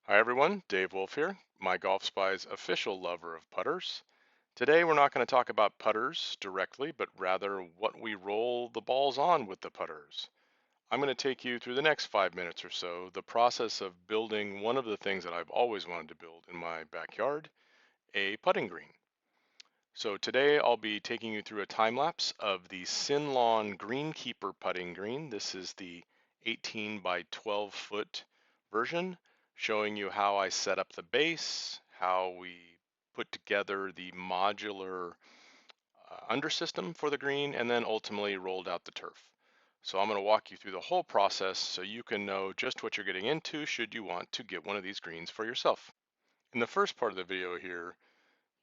Hi everyone, Dave Wolf here, my Golf Spy's official lover of putters. Today we're not going to talk about putters directly, but rather what we roll the balls on with the putters. I'm going to take you through the next 5 minutes or so, the process of building one of the things that I've always wanted to build in my backyard, a putting green. So today I'll be taking you through a time lapse of the SYNLawn GreenKeeper putting green. This is the 18 by 12 foot version, showing you how I set up the base, how we put together the modular undersystem for the green, and then ultimately rolled out the turf. So I'm going to walk you through the whole process so you can know just what you're getting into should you want to get one of these greens for yourself. In the first part of the video here,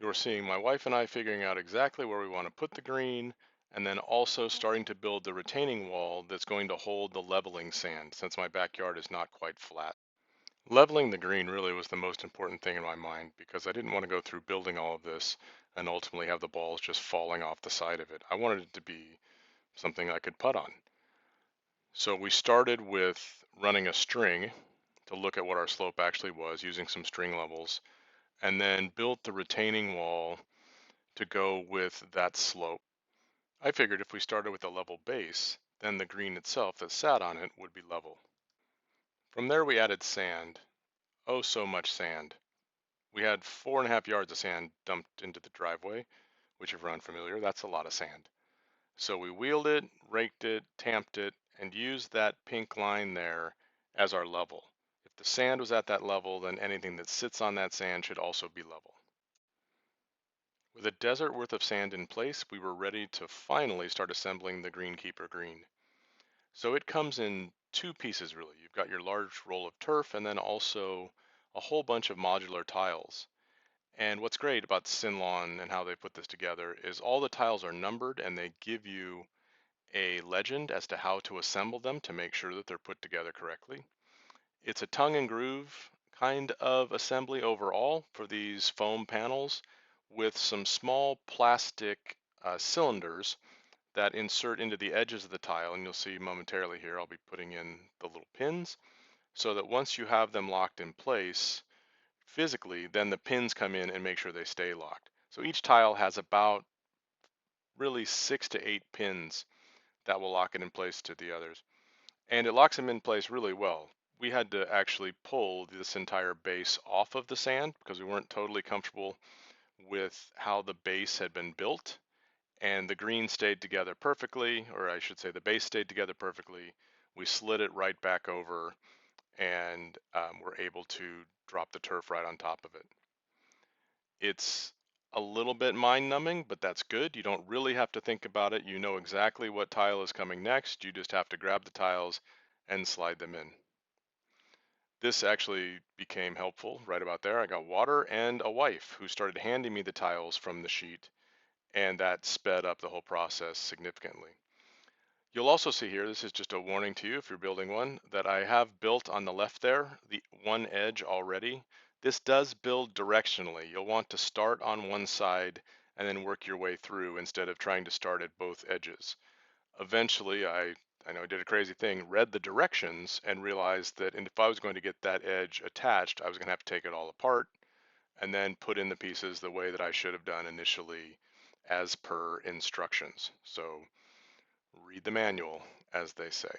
you're seeing my wife and I figuring out exactly where we want to put the green, and then also starting to build the retaining wall that's going to hold the leveling sand since my backyard is not quite flat. Leveling the green really was the most important thing in my mind because I didn't want to go through building all of this and ultimately have the balls just falling off the side of it. I wanted it to be something I could putt on. So we started with running a string to look at what our slope actually was using some string levels, and then built the retaining wall to go with that slope. I figured if we started with a level base, then the green itself that sat on it would be level. From there we added sand. Oh, so much sand. We had 4.5 yards of sand dumped into the driveway, which if you're unfamiliar, that's a lot of sand. So we wheeled it, raked it, tamped it, and used that pink line there as our level. If the sand was at that level, then anything that sits on that sand should also be level. With a desert worth of sand in place, we were ready to finally start assembling the Greenkeeper green. So it comes in two pieces really. You've got your large roll of turf and then also a whole bunch of modular tiles. And what's great about SYNLawn and how they put this together is all the tiles are numbered and they give you a legend as to how to assemble them to make sure that they're put together correctly. It's a tongue and groove kind of assembly overall for these foam panels with some small plastic cylinders that insert into the edges of the tile, and you'll see momentarily here I'll be putting in the little pins so that once you have them locked in place physically, then the pins come in and make sure they stay locked. So each tile has about really 6 to 8 pins that will lock it in place to the others. And it locks them in place really well. We had to actually pull this entire base off of the sand because we weren't totally comfortable with how the base had been built, and the green stayed together perfectly, or I should say the base stayed together perfectly. We slid it right back over and were able to drop the turf right on top of it. It's a little bit mind numbing, but that's good. You don't really have to think about it. You know exactly what tile is coming next. You just have to grab the tiles and slide them in. This actually became helpful right about there. I got water and a wife who started handing me the tiles from the sheet, and that sped up the whole process significantly. You'll also see here, this is just a warning to you if you're building one, that I have built on the left there, the one edge already. This does build directionally. You'll want to start on one side and then work your way through instead of trying to start at both edges. Eventually, I know I did a crazy thing, read the directions and realized that if I was going to get that edge attached, I was going to have to take it all apart and then put in the pieces the way that I should have done initially as per instructions. So read the manual, as they say.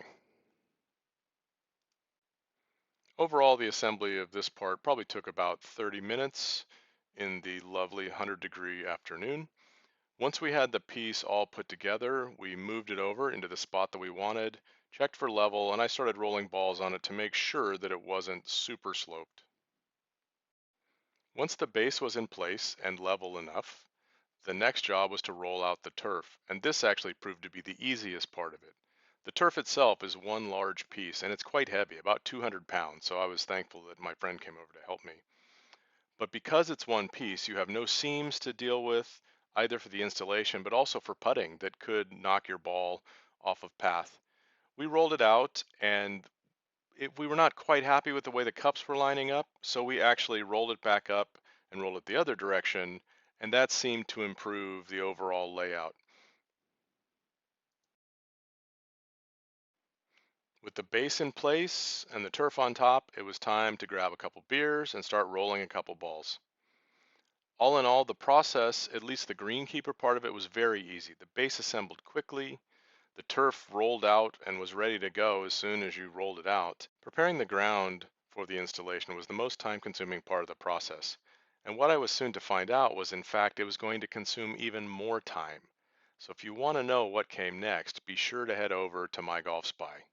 Overall, the assembly of this part probably took about 30 minutes in the lovely 100-degree afternoon. Once we had the piece all put together, we moved it over into the spot that we wanted, checked for level, and I started rolling balls on it to make sure that it wasn't super sloped. Once the base was in place and level enough, the next job was to roll out the turf, and this actually proved to be the easiest part of it. The turf itself is one large piece, and it's quite heavy, about 200 pounds, so I was thankful that my friend came over to help me. But because it's one piece, you have no seams to deal with, either for the installation, but also for putting that could knock your ball off of path. We rolled it out, and we were not quite happy with the way the cups were lining up, so we actually rolled it back up and rolled it the other direction, and that seemed to improve the overall layout. With the base in place and the turf on top, it was time to grab a couple beers and start rolling a couple balls. All in all, the process, at least the Greenkeeper part of it, was very easy. The base assembled quickly, the turf rolled out and was ready to go as soon as you rolled it out. Preparing the ground for the installation was the most time-consuming part of the process. And what I was soon to find out was, in fact, it was going to consume even more time. So if you want to know what came next, be sure to head over to My Golf Spy.